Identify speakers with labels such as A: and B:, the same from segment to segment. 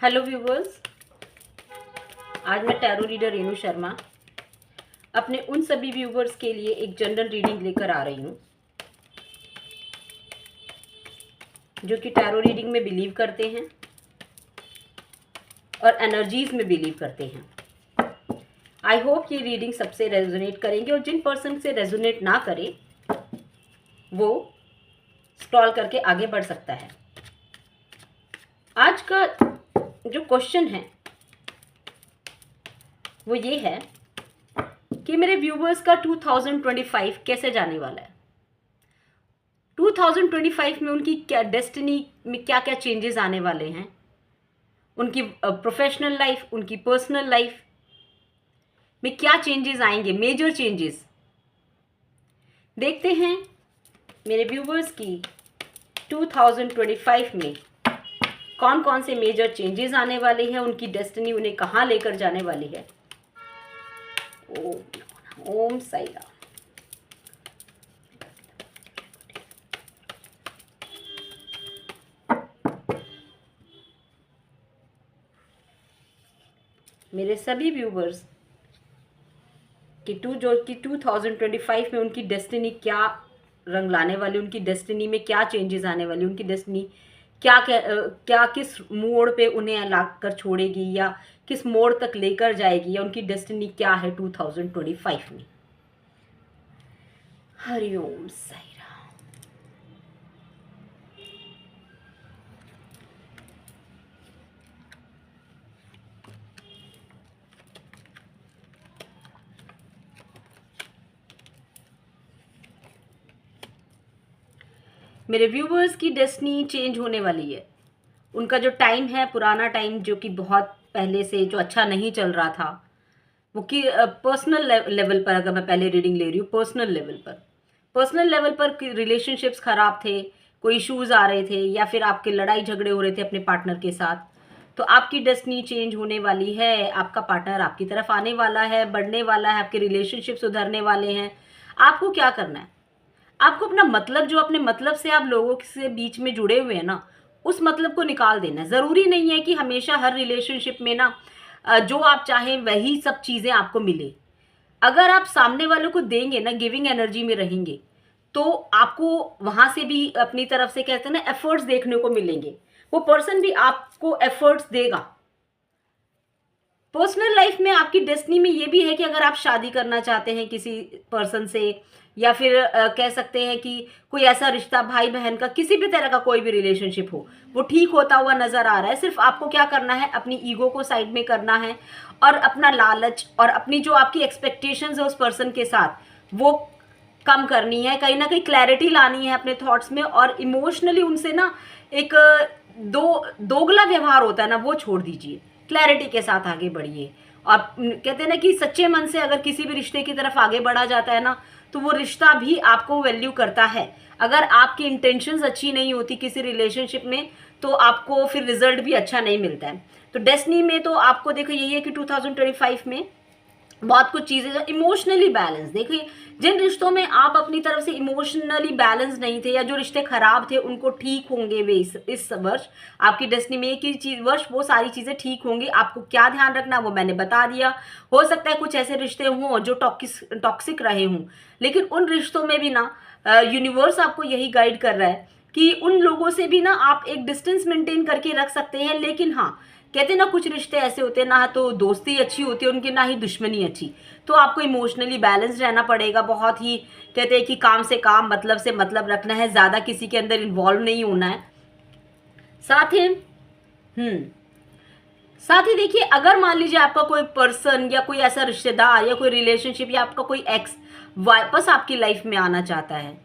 A: Hello viewers, आज मैं tarot reader Renu Sharma अपने उन सभी व्यूवर्स के लिए एक जनरल रीडिंग लेकर आ रही हूँ जो कि टैरो रीडिंग में बिलीव करते हैं और एनर्जीज में बिलीव करते हैं। आई होप ये रीडिंग सबसे रेजोनेट करेंगे और जिन पर्सन से रेजोनेट ना करे वो स्क्रॉल करके आगे बढ़ सकता है। आज का जो क्वेश्चन है वो ये है कि मेरे व्यूवर्स का 2025 कैसे जाने वाला है। 2025 में उनकी क्या डेस्टिनी में क्या क्या चेंजेस आने वाले हैं, उनकी प्रोफेशनल लाइफ, उनकी पर्सनल लाइफ में क्या चेंजेस आएंगे, मेजर चेंजेस। देखते हैं मेरे व्यूवर्स की 2025 में कौन कौन से मेजर चेंजेस आने वाले हैं, उनकी डेस्टिनी उन्हें कहाँ लेकर जाने वाली है। ओम साई राम। मेरे सभी व्यूवर्स कि 2025 में उनकी डेस्टिनी क्या रंग लाने वाली, उनकी डेस्टिनी में क्या चेंजेस आने वाली, उनकी डेस्टिनी क्या क्या क्या किस मोड़ पे उन्हें लाकर छोड़ेगी या किस मोड़ तक लेकर जाएगी, या उनकी डेस्टिनी क्या है 2025 में। हरिओम साई राम। मेरे व्यूवर्स की डेस्टिनी चेंज होने वाली है। उनका जो टाइम है, पुराना टाइम जो कि बहुत पहले से जो अच्छा नहीं चल रहा था, वो कि पर्सनल लेवल पर, अगर मैं पहले रीडिंग ले रही हूँ पर्सनल लेवल पर रिलेशनशिप्स खराब थे, कोई इश्यूज आ रहे थे या फिर आपके लड़ाई झगड़े हो रहे थे अपने पार्टनर के साथ, तो आपकी डेस्टिनी चेंज होने वाली है। आपका पार्टनर आपकी तरफ आने वाला है, बढ़ने वाला है, आपके रिलेशनशिप सुधरने वाले हैं। आपको क्या करना है, आपको अपना मतलब, जो अपने मतलब से आप लोगों से बीच में जुड़े हुए हैं ना, उस मतलब को निकाल देना है। ज़रूरी नहीं है कि हमेशा हर रिलेशनशिप में ना जो आप चाहें वही सब चीज़ें आपको मिले। अगर आप सामने वालों को देंगे ना, गिविंग एनर्जी में रहेंगे, तो आपको वहाँ से भी अपनी तरफ से कहते हैं ना एफर्ट्स देखने को मिलेंगे। वो पर्सन भी आपको एफर्ट्स देगा। पर्सनल लाइफ में आपकी डेस्टिनी में ये भी है कि अगर आप शादी करना चाहते हैं किसी पर्सन से, या फिर कह सकते हैं कि कोई ऐसा रिश्ता, भाई बहन का, किसी भी तरह का कोई भी रिलेशनशिप हो, वो ठीक होता हुआ नजर आ रहा है। सिर्फ आपको क्या करना है, अपनी ईगो को साइड में करना है और अपना लालच और अपनी जो आपकी एक्सपेक्टेशंस है उस पर्सन के साथ, वो कम करनी है। कहीं ना कहीं क्लैरिटी लानी है अपने थॉट्स में, और इमोशनली उनसे ना एक दोगला व्यवहार होता है ना, वो छोड़ दीजिए। क्लैरिटी के साथ आगे बढ़िए। और कहते हैं ना कि सच्चे मन से अगर किसी भी रिश्ते की तरफ आगे बढ़ा जाता है ना, तो वो रिश्ता भी आपको वैल्यू करता है। अगर आपकी इंटेंशंस अच्छी नहीं होती किसी रिलेशनशिप में, तो आपको फिर रिजल्ट भी अच्छा नहीं मिलता है। तो डेस्टिनी में तो आपको देखो यही है कि 2025 में बहुत कुछ चीज़ें जो इमोशनली बैलेंस, देखिए जिन रिश्तों में आप अपनी तरफ से इमोशनली बैलेंस नहीं थे या जो रिश्ते खराब थे, उनको ठीक होंगे वे इस वर्ष। आपकी डेस्टिनी में एक ही चीज वर्ष वो सारी चीज़ें ठीक होंगी। आपको क्या ध्यान रखना वो मैंने बता दिया। हो सकता है कुछ ऐसे रिश्ते हों जो टॉक्सिक रहे हों, लेकिन उन रिश्तों में भी ना यूनिवर्स आपको यही गाइड कर रहा है कि उन लोगों से भी ना आप एक डिस्टेंस मेंटेन करके रख सकते हैं। लेकिन हाँ, कहते हैं ना कुछ रिश्ते ऐसे होते हैं ना, तो दोस्ती अच्छी होती है उनकी, ना ही दुश्मनी अच्छी। तो आपको इमोशनली बैलेंस रहना पड़ेगा। बहुत ही कहते हैं कि काम से काम, मतलब से मतलब रखना है, ज़्यादा किसी के अंदर इन्वॉल्व नहीं होना है। साथ ही साथ ही देखिए, अगर मान लीजिए आपका कोई पर्सन या कोई ऐसा रिश्तेदार या कोई रिलेशनशिप या आपका कोई एक्स वापस आपकी लाइफ में आना चाहता है,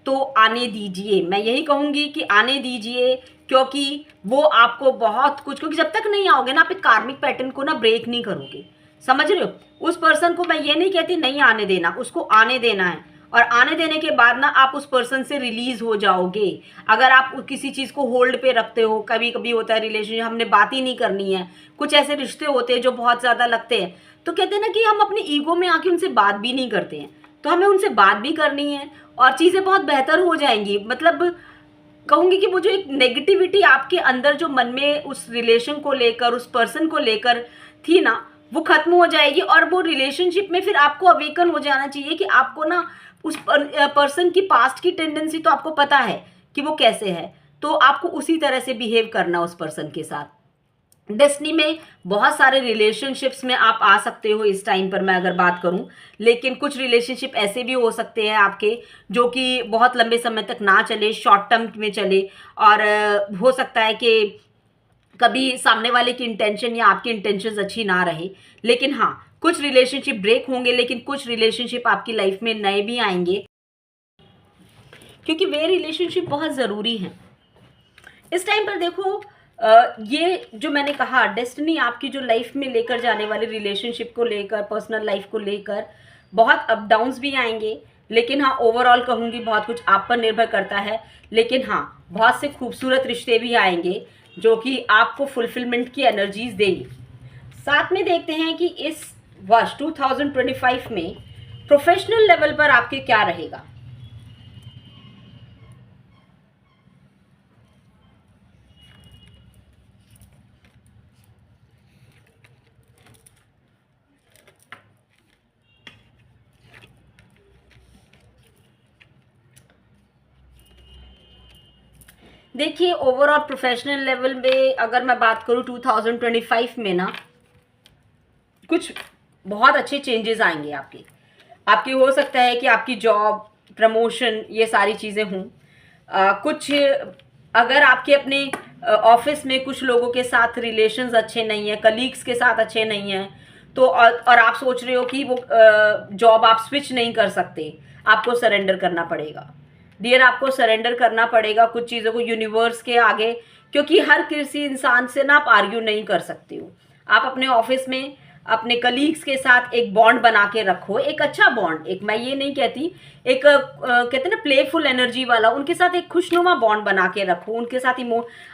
A: तो आने दीजिए। मैं यही कहूंगी कि आने दीजिए, क्योंकि वो आपको बहुत कुछ, क्योंकि जब तक नहीं आओगे ना आप एक कार्मिक पैटर्न को ना ब्रेक नहीं करोगे। समझ रहे हो? उस पर्सन को मैं ये नहीं कहती नहीं आने देना, उसको आने देना है। और आने देने के बाद ना आप उस पर्सन से रिलीज हो जाओगे। अगर आप किसी चीज़ को होल्ड पे रखते हो, कभी कभी होता है रिलेशनशिप हमने बात ही नहीं करनी है, कुछ ऐसे रिश्ते होते हैं जो बहुत ज़्यादा लगते हैं, तो कहते हैं ना कि हम अपनी ईगो में आके उनसे बात भी नहीं करते हैं। तो हमें उनसे बात भी करनी है और चीज़ें बहुत बेहतर हो जाएंगी। मतलब कहूँगी कि वो जो एक नेगेटिविटी आपके अंदर जो मन में उस रिलेशन को लेकर, उस पर्सन को लेकर थी ना, वो खत्म हो जाएगी। और वो रिलेशनशिप में फिर आपको अवेकन हो जाना चाहिए कि आपको ना उस पर्सन की पास्ट की टेंडेंसी तो आपको पता है कि वो कैसे है, तो आपको उसी तरह से बिहेव करना उस पर्सन के साथ। डेस्टिनी में बहुत सारे रिलेशनशिप्स में आप आ सकते हो इस टाइम पर, मैं अगर बात करूं, लेकिन कुछ रिलेशनशिप ऐसे भी हो सकते हैं आपके जो कि बहुत लंबे समय तक ना चले, शॉर्ट टर्म में चले। और हो सकता है कि कभी सामने वाले की इंटेंशन या आपकी इंटेंशंस अच्छी ना रहे, लेकिन हाँ, कुछ रिलेशनशिप ब्रेक होंगे, लेकिन कुछ रिलेशनशिप आपकी लाइफ में नए भी आएंगे, क्योंकि वे रिलेशनशिप बहुत ज़रूरी हैं इस टाइम पर। देखो, ये जो मैंने कहा, डेस्टिनी आपकी जो लाइफ में लेकर जाने वाले रिलेशनशिप को लेकर, पर्सनल लाइफ को लेकर बहुत अप डाउन्स भी आएंगे, लेकिन हाँ, ओवरऑल कहूँगी बहुत कुछ आप पर निर्भर करता है। लेकिन हाँ, बहुत से खूबसूरत रिश्ते भी आएंगे जो कि आपको फुलफिलमेंट की एनर्जीज देंगे। साथ में देखते हैं कि इस वर्ष 2025 में प्रोफेशनल लेवल पर आपके क्या रहेगा। देखिए, ओवरऑल प्रोफेशनल लेवल में अगर मैं बात करूं 2025 में ना, कुछ बहुत अच्छे चेंजेस आएंगे आपकी हो सकता है कि आपकी जॉब, प्रमोशन, ये सारी चीज़ें हों। कुछ अगर आपके अपने ऑफिस में कुछ लोगों के साथ रिलेशंस अच्छे नहीं हैं, कलीग्स के साथ अच्छे नहीं हैं, तो और आप सोच रहे हो कि वो जॉब आप स्विच नहीं कर सकते, आपको सरेंडर करना पड़ेगा डियर, आपको सरेंडर करना पड़ेगा कुछ चीज़ों को यूनिवर्स के आगे, क्योंकि हर किसी इंसान से ना आप आर्ग्यू नहीं कर सकते हो। आप अपने ऑफिस में अपने कलीग्स के साथ एक बॉन्ड बना के रखो, एक अच्छा बॉन्ड, एक, मैं ये नहीं कहती, एक कहते हैं ना प्लेफुल एनर्जी वाला, उनके साथ एक खुशनुमा बॉन्ड बना के रखो। उनके साथ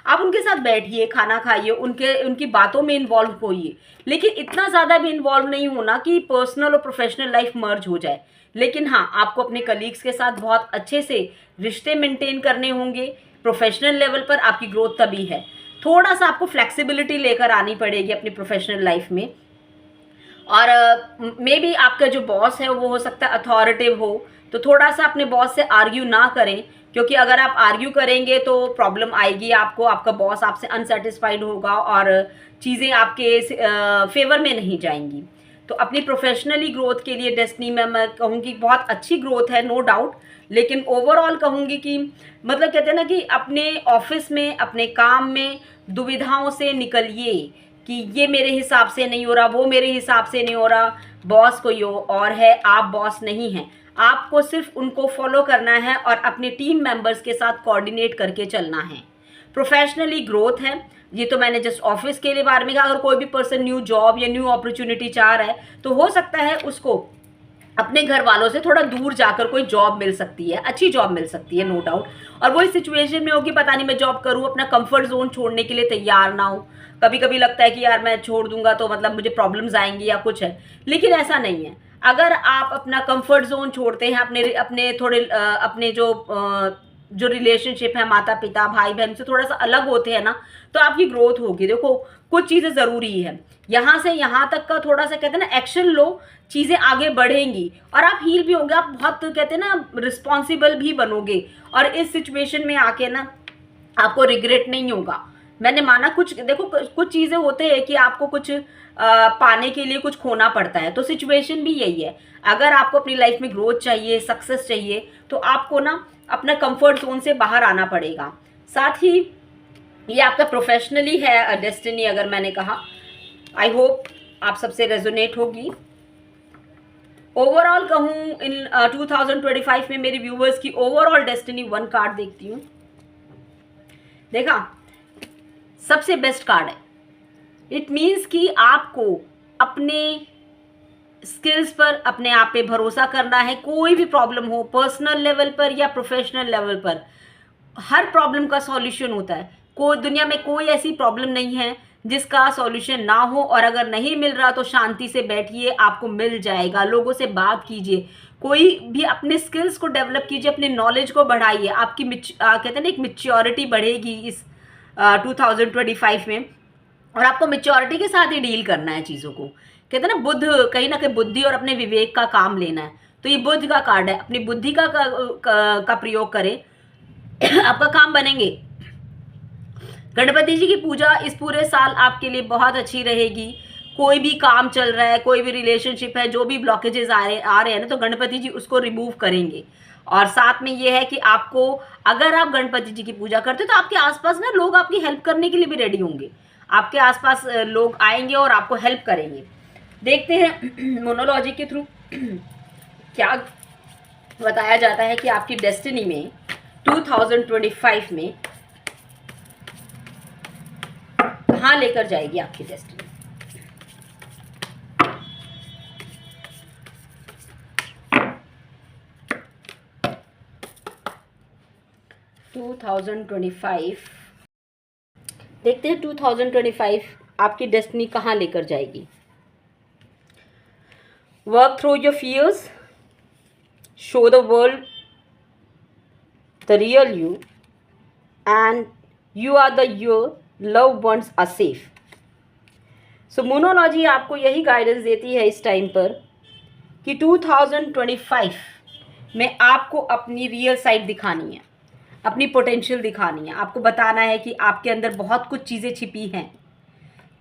A: आप उनके साथ बैठिए, खाना खाइए, उनकी बातों में इन्वॉल्व होइए, लेकिन इतना ज़्यादा भी इन्वॉल्व नहीं होना कि पर्सनल और प्रोफेशनल लाइफ मर्ज हो जाए। लेकिन हाँ, आपको अपने कलीग्स के साथ बहुत अच्छे से रिश्ते मेंटेन करने होंगे। प्रोफेशनल लेवल पर आपकी ग्रोथ तभी है। थोड़ा सा आपको फ्लेक्सिबिलिटी लेकर आनी पड़ेगी अपनी प्रोफेशनल लाइफ में। और मे बी आपका जो बॉस है वो हो सकता है अथॉरिटिव हो, तो थोड़ा सा अपने बॉस से आर्ग्यू ना करें, क्योंकि अगर आप आर्ग्यू करेंगे तो प्रॉब्लम आएगी आपको, आपका बॉस आपसे अनसेटिस्फाइड होगा और चीज़ें आपके फेवर में नहीं जाएंगी। तो अपनी प्रोफेशनली ग्रोथ के लिए डेस्टिनी में मैं कहूँगी बहुत अच्छी ग्रोथ है, नो डाउट। लेकिन ओवरऑल कहूँगी कि मतलब कहते हैं ना कि अपने ऑफिस में, अपने काम में दुविधाओं से निकलिए कि ये मेरे हिसाब से नहीं हो रहा, वो मेरे हिसाब से नहीं हो रहा, बॉस कोई और है, आप बॉस नहीं हैं। आपको सिर्फ उनको फॉलो करना है और अपने टीम मेंबर्स के साथ कोऑर्डिनेट करके चलना है। प्रोफेशनली ग्रोथ है, ये तो मैंने जस्ट ऑफिस के लिए बारे में कहा। अगर कोई भी पर्सन न्यू जॉब या न्यू अपॉर्चुनिटी चाह रहा है तो हो सकता है उसको अपने घर वालों से थोड़ा दूर जाकर कोई जॉब मिल सकती है, अच्छी जॉब मिल सकती है, नो डाउट। और वो इस सिचुएशन में होगी, पता नहीं मैं जॉब करूँ, अपना कंफर्ट जोन छोड़ने के लिए तैयार ना हो। कभी कभी लगता है कि यार मैं छोड़ दूंगा तो मतलब मुझे प्रॉब्लम्स आएंगी या कुछ है, लेकिन ऐसा नहीं है। अगर आप अपना कंफर्ट जोन छोड़ते हैं, अपने थोड़े अपने जो रिलेशनशिप है माता पिता भाई बहन से थोड़ा सा अलग होते हैं ना, तो आपकी ग्रोथ होगी। देखो, कुछ चीज़ें ज़रूरी है, यहाँ से यहाँ तक का थोड़ा सा कहते हैं ना एक्शन लो, चीज़ें आगे बढ़ेंगी और आप हील भी होंगे, आप बहुत कहते हैं ना रिस्पॉन्सिबल भी बनोगे। और इस सिचुएशन में आके ना आपको रिग्रेट नहीं होगा। मैंने माना कुछ, देखो कुछ चीज़ें होते हैं कि आपको कुछ पाने के लिए कुछ खोना पड़ता है, तो सिचुएशन भी यही है। अगर आपको अपनी लाइफ में ग्रोथ चाहिए, सक्सेस चाहिए, तो आपको ना अपना कंफर्ट जोन से बाहर आना पड़ेगा। साथ ही ये आपका प्रोफेशनली है डेस्टिनी, अगर मैंने कहा, आई होप आप सबसे रेजोनेट होगी। ओवरऑल कहूँ इन 2025 में मेरे व्यूवर्स की ओवरऑल डेस्टिनी 1 कार्ड देखती हूँ। देखा, सबसे बेस्ट कार्ड है। इट मीन्स कि आपको अपने स्किल्स पर, अपने आप पे भरोसा करना है। कोई भी प्रॉब्लम हो, पर्सनल लेवल पर या प्रोफेशनल लेवल पर, हर प्रॉब्लम का सॉल्यूशन होता है। कोई दुनिया में कोई ऐसी प्रॉब्लम नहीं है जिसका सॉल्यूशन ना हो, और अगर नहीं मिल रहा तो शांति से बैठिए, आपको मिल जाएगा। लोगों से बात कीजिए, कोई भी अपने स्किल्स को डेवलप कीजिए, अपने नॉलेज को बढ़ाइए। आपकी कहते हैं ना, एक मैच्योरिटी बढ़ेगी इस 2025 में, और आपको मैच्योरिटी के साथ ही डील करना है चीज़ों को। कहते हैं ना, बुद्ध कहीं ना कहीं बुद्धि और अपने विवेक का काम लेना है। तो ये बुद्ध का कार्ड है, अपनी बुद्धि का प्रयोग करें, आपका काम बनेंगे। गणपति जी की पूजा इस पूरे साल आपके लिए बहुत अच्छी रहेगी। कोई भी काम चल रहा है, कोई भी रिलेशनशिप है, जो भी ब्लॉकेजेस आ रहे हैं ना, तो गणपति जी उसको रिमूव करेंगे। और साथ में ये है कि आपको, अगर आप गणपति जी की पूजा करते हो तो आपके आसपास ना लोग आपकी हेल्प करने के लिए भी रेडी होंगे। आपके आसपास लोग आएंगे और आपको हेल्प करेंगे। देखते हैं मोनोलॉजी के थ्रू क्या बताया जाता है कि आपकी डेस्टिनी में 2025 में कहाँ लेकर जाएगी आपकी डेस्टिनी। 2025 देखते हैं 2025 आपकी डेस्टिनी कहाँ लेकर जाएगी। Work through your fears, show the world the real you, and you are the your love ones are safe. So मोनोलॉजी आपको यही गाइडेंस देती है इस टाइम पर कि 2025 में आपको अपनी रियल साइड दिखानी है, अपनी पोटेंशियल दिखानी है। आपको बताना है कि आपके अंदर बहुत कुछ चीज़ें छिपी हैं,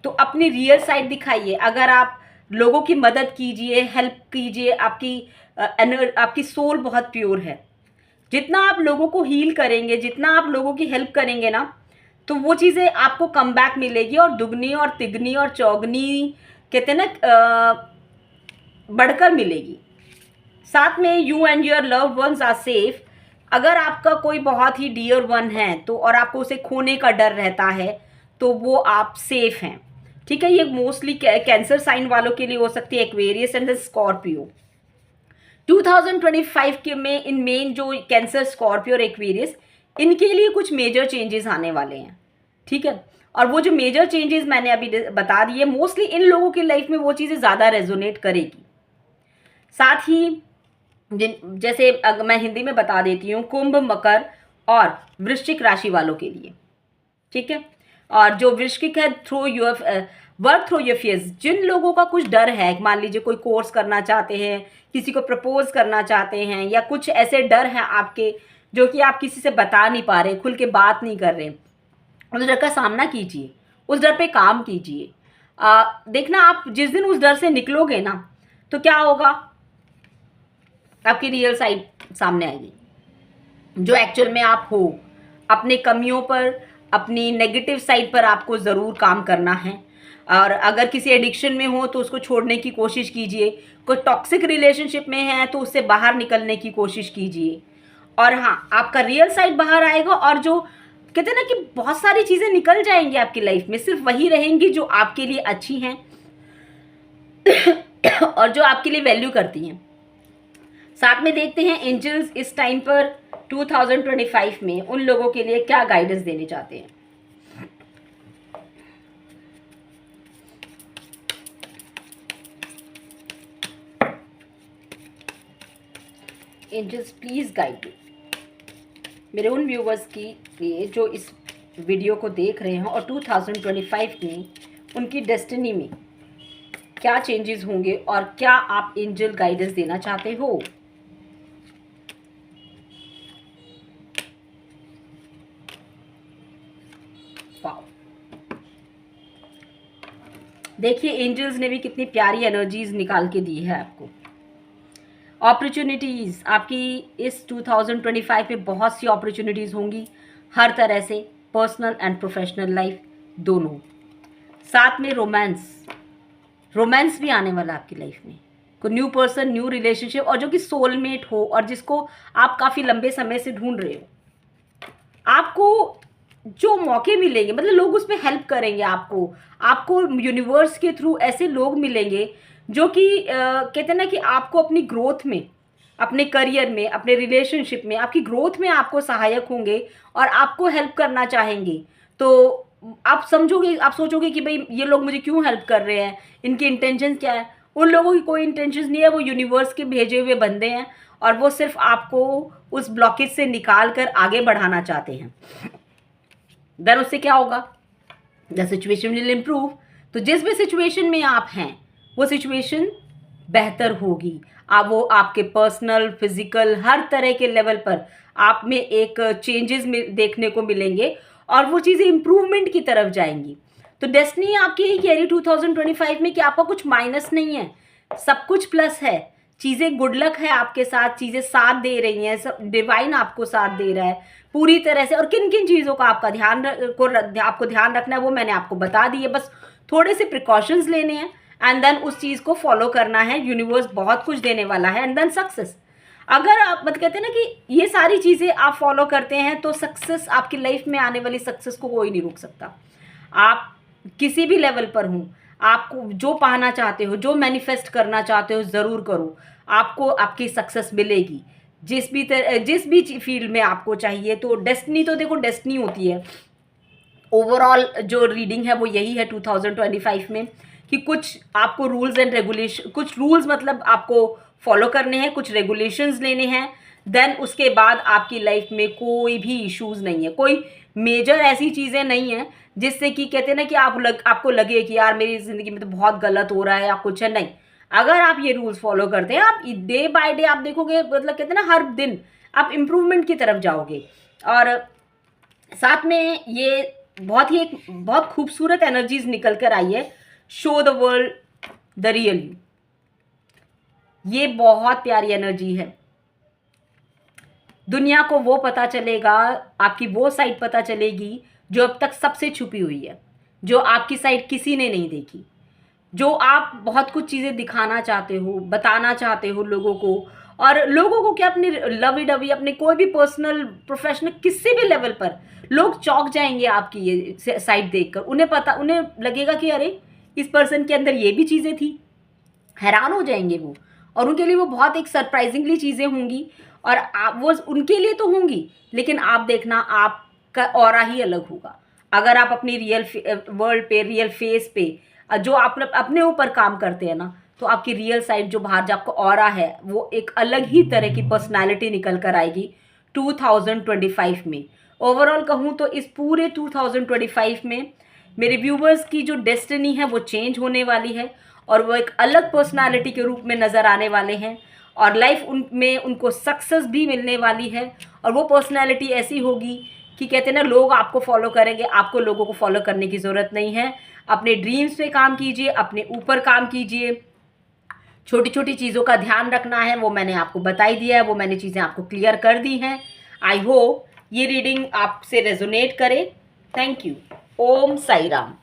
A: तो अपनी रियल साइड दिखाइए। अगर आप लोगों की मदद कीजिए, हेल्प कीजिए, आपकी सोल बहुत प्योर है। जितना आप लोगों को हील करेंगे, जितना आप लोगों की हेल्प करेंगे ना, तो वो चीज़ें आपको कम बैक मिलेगी, और दुगनी और तिगनी और चौगनी कहते हैं ना, बढ़कर मिलेगी। साथ में you and your love ones are safe. अगर आपका कोई बहुत ही डियर वन है तो, और आपको उसे खोने का डर रहता है, तो वो आप सेफ हैं। ठीक है, ये मोस्टली कैंसर साइन वालों के लिए हो सकती है, एक्वेरियस एंड स्कॉर्पियो। 2025 के में इन मेन जो कैंसर, स्कॉर्पियो और एक्वेरियस, इनके लिए कुछ मेजर चेंजेस आने वाले हैं। ठीक है, और वो जो मेजर चेंजेस मैंने अभी बता दिए, मोस्टली इन लोगों की लाइफ में वो चीज़ें ज़्यादा रेजोनेट करेगी। साथ ही जैसे मैं हिंदी में बता देती हूँ, कुंभ, मकर और वृश्चिक राशि वालों के लिए। ठीक है, और जो वृश्चिक है, वर्क थ्रू योर फियर्स। जिन लोगों का कुछ डर है, मान लीजिए कोई कोर्स करना चाहते हैं, किसी को प्रपोज करना चाहते हैं, या कुछ ऐसे डर हैं आपके जो कि आप किसी से बता नहीं पा रहे, खुल के बात नहीं कर रहे, उस डर का सामना कीजिए, उस डर पे काम कीजिए। देखना, आप जिस दिन उस डर से निकलोगे ना, तो क्या होगा, आपकी रियल साइड सामने आएगी, जो एक्चुअल में आप हो। अपने कमियों पर, अपनी नेगेटिव साइड पर आपको ज़रूर काम करना है। और अगर किसी एडिक्शन में हो तो उसको छोड़ने की कोशिश कीजिए। कोई टॉक्सिक रिलेशनशिप में है तो उससे बाहर निकलने की कोशिश कीजिए। और हाँ, आपका रियल साइड बाहर आएगा, और जो कहते हैं ना कि बहुत सारी चीज़ें निकल जाएंगी आपकी लाइफ में, सिर्फ वही रहेंगी जो आपके लिए अच्छी हैं और जो आपके लिए वैल्यू करती हैं। साथ में देखते हैं एंजल्स इस टाइम पर 2025 में उन लोगों के लिए क्या गाइडेंस देने चाहते हैं। एंजल्स प्लीज गाइड मी, मेरे उन व्यूवर्स की लिए जो इस वीडियो को देख रहे हैं और 2025 में उनकी डेस्टिनी में क्या चेंजेस होंगे, और क्या आप एंजल गाइडेंस देना चाहते हो। देखिए, एंजल्स ने भी कितनी प्यारी एनर्जीज निकाल के दी है आपको। अपॉर्चुनिटीज़ आपकी इस 2025 में बहुत सी अपॉर्चुनिटीज़ होंगी, हर तरह से, पर्सनल एंड प्रोफेशनल लाइफ दोनों। साथ में रोमांस भी आने वाला आपकी लाइफ में, कोई न्यू पर्सन, न्यू रिलेशनशिप, और जो कि सोलमेट हो और जिसको आप काफ़ी लंबे समय से ढूंढ रहे हो। आपको जो मौके मिलेंगे, मतलब लोग उसमें हेल्प करेंगे आपको यूनिवर्स के थ्रू ऐसे लोग मिलेंगे जो कि कहते हैं ना कि आपको अपनी ग्रोथ में, अपने करियर में, अपने रिलेशनशिप में, आपकी ग्रोथ में आपको सहायक होंगे और आपको हेल्प करना चाहेंगे। तो आप समझोगे, आप सोचोगे कि भाई ये लोग मुझे क्यों हेल्प कर रहे हैं, इनकी इंटेंशन क्या है। उन लोगों की कोई इंटेंशन नहीं है, वो यूनिवर्स के भेजे हुए बंदे हैं और वो सिर्फ आपको उस ब्लॉकेज से निकाल कर आगे बढ़ाना चाहते हैं। देन उससे क्या होगा, द सिचुएशन विल इम्प्रूव। तो जिस भी सिचुएशन में आप हैं वो सिचुएशन बेहतर होगी। आप वो आपके पर्सनल, फिजिकल, हर तरह के लेवल पर आप में एक चेंजेस देखने को मिलेंगे और वो चीज़ें इम्प्रूवमेंट की तरफ जाएंगी। तो डेस्टिनी आपकी यही कह रही 2025 में कि आपका कुछ माइनस नहीं है, सब कुछ प्लस है। चीज़ें गुड लक है आपके साथ, चीज़ें साथ दे रही हैं, सब डिवाइन आपको साथ दे रहा है पूरी तरह से। और किन किन चीज़ों का आपका आपको ध्यान रखना है वो मैंने आपको बता दी है। बस थोड़े से प्रिकॉशंस लेने हैं एंड देन उस चीज़ को फॉलो करना है। यूनिवर्स बहुत कुछ देने वाला है एंड देन सक्सेस। अगर आप मत कहते हैं ना कि ये सारी चीज़ें आप फॉलो करते हैं तो सक्सेस, आपकी लाइफ में आने वाली सक्सेस को कोई नहीं रोक सकता। आप किसी भी लेवल पर हूँ, आपको जो पाना चाहते हो, जो मैनिफेस्ट करना चाहते हो, ज़रूर करो, आपको आपकी सक्सेस मिलेगी। जिस भी फील्ड में आपको चाहिए। तो डेस्टिनी तो देखो डेस्टिनी होती है। ओवरऑल जो रीडिंग है वो यही है 2025 में कि कुछ आपको रूल्स एंड रेगुलेशन, कुछ रूल्स मतलब आपको फॉलो करने हैं, कुछ रेगुलेशंस लेने हैं। देन उसके बाद आपकी लाइफ में कोई भी इश्यूज नहीं है, कोई मेजर ऐसी चीज़ें नहीं हैं जिससे कि कहते हैं ना कि आपको लगे कि यार मेरी ज़िंदगी में तो बहुत गलत हो रहा है या कुछ है। नहीं, अगर आप ये रूल्स फॉलो करते हैं, आप डे बाय डे आप देखोगे, मतलब कहते हैं ना हर दिन आप इम्प्रूवमेंट की तरफ जाओगे। और साथ में ये बहुत खूबसूरत एनर्जीज निकल कर आई है, show the world the real you. ये बहुत प्यारी एनर्जी है। दुनिया को वो पता चलेगा, आपकी वो साइड पता चलेगी जो अब तक सबसे छुपी हुई है, जो आपकी साइड किसी ने नहीं देखी। जो आप बहुत कुछ चीज़ें दिखाना चाहते हो, बताना चाहते हो लोगों को, और लोगों को क्या, अपनी लवी डवी, अपने कोई भी पर्सनल, प्रोफेशनल, किसी भी लेवल पर लोग चौंक जाएंगे आपकी ये साइड देखकर। उन्हें लगेगा कि अरे इस पर्सन के अंदर ये भी चीज़ें थी, हैरान हो जाएंगे वो। और उनके लिए वो बहुत एक सरप्राइजिंगली चीज़ें होंगी और आप वो उनके लिए तो होंगी, लेकिन आप देखना आपका ऑरा ही अलग होगा। अगर आप अपनी रियल वर्ल्ड पे, रियल फेस पे जो आप अपने ऊपर काम करते हैं ना, तो आपकी रियल साइड जो बाहर जो आपको ऑरा है वो एक अलग ही तरह की पर्सनालिटी निकल कर आएगी 2025 में। ओवरऑल कहूँ तो इस पूरे 2025 में मेरे व्यूवर्स की जो डेस्टिनी है वो चेंज होने वाली है और वो एक अलग पर्सनालिटी के रूप में नज़र आने वाले हैं और लाइफ उनमें उनको सक्सेस भी मिलने वाली है। और वो पर्सनालिटी ऐसी होगी कि कहते हैं ना, लोग आपको फॉलो करेंगे, आपको लोगों को फॉलो करने की ज़रूरत नहीं है। अपने ड्रीम्स पे काम कीजिए, अपने ऊपर काम कीजिए। छोटी छोटी चीज़ों का ध्यान रखना है वो मैंने आपको बता ही दिया है, वो मैंने चीज़ें आपको क्लियर कर दी हैं। आई होप ये रीडिंग आपसे रेजोनेट करे। Thank you. ओम साई राम।